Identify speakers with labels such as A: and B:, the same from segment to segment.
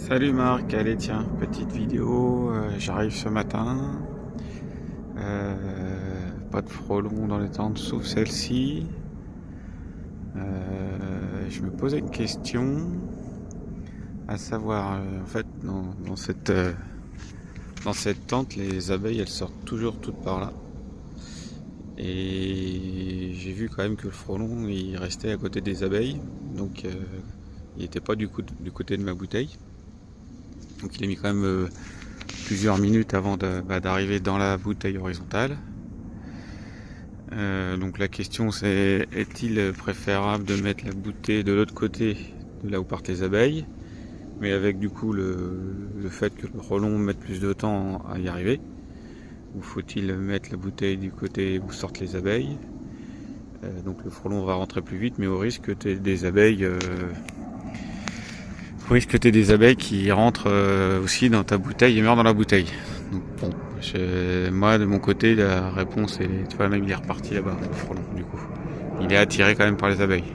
A: Salut Marc, allez tiens, petite vidéo, j'arrive ce matin, pas de frelons dans les tentes sauf celle-ci. Je me posais une question, à savoir, en fait dans cette tente, les abeilles elles sortent toujours toutes par là. Et j'ai vu quand même que le frelon il restait à côté des abeilles, donc il n'était pas du côté de ma bouteille. Donc il a mis quand même plusieurs minutes avant d'arriver dans la bouteille horizontale. Donc la question c'est, est-il préférable de mettre la bouteille de l'autre côté de là où partent les abeilles, mais avec du coup le fait que le frelon mette plus de temps à y arriver, ou faut-il mettre la bouteille du côté où sortent les abeilles? Donc le frelon va rentrer plus vite, mais au risque que tu aies des abeilles qui rentrent aussi dans ta bouteille et meurent dans la bouteille. Donc bon, moi de mon côté la réponse est, tu vois, même il est reparti là-bas, le frelon, du coup. Il est attiré quand même par les abeilles.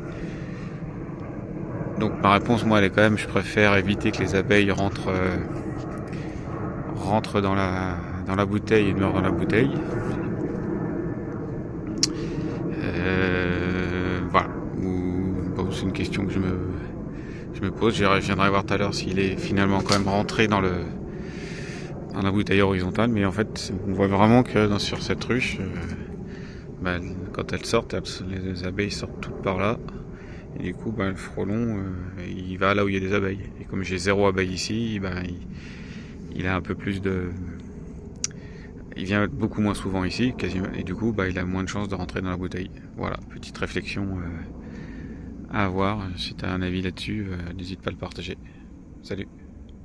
A: Donc ma réponse, moi, elle est quand même, je préfère éviter que les abeilles rentrent dans la bouteille et meurent dans la bouteille. Voilà. Bon, c'est une question que je me pose. Je viendrai voir tout à l'heure s'il est finalement quand même rentré dans la bouteille horizontale, mais en fait on voit vraiment que sur cette ruche, quand elles sortent, les abeilles sortent toutes par là, et du coup le frelon il va là où il y a des abeilles, et comme j'ai 0 abeille ici, il a un peu plus il vient beaucoup moins souvent ici quasiment, et du coup il a moins de chances de rentrer dans la bouteille. Voilà, petite réflexion à avoir. Si tu as un avis là-dessus, n'hésite pas à le partager. Salut.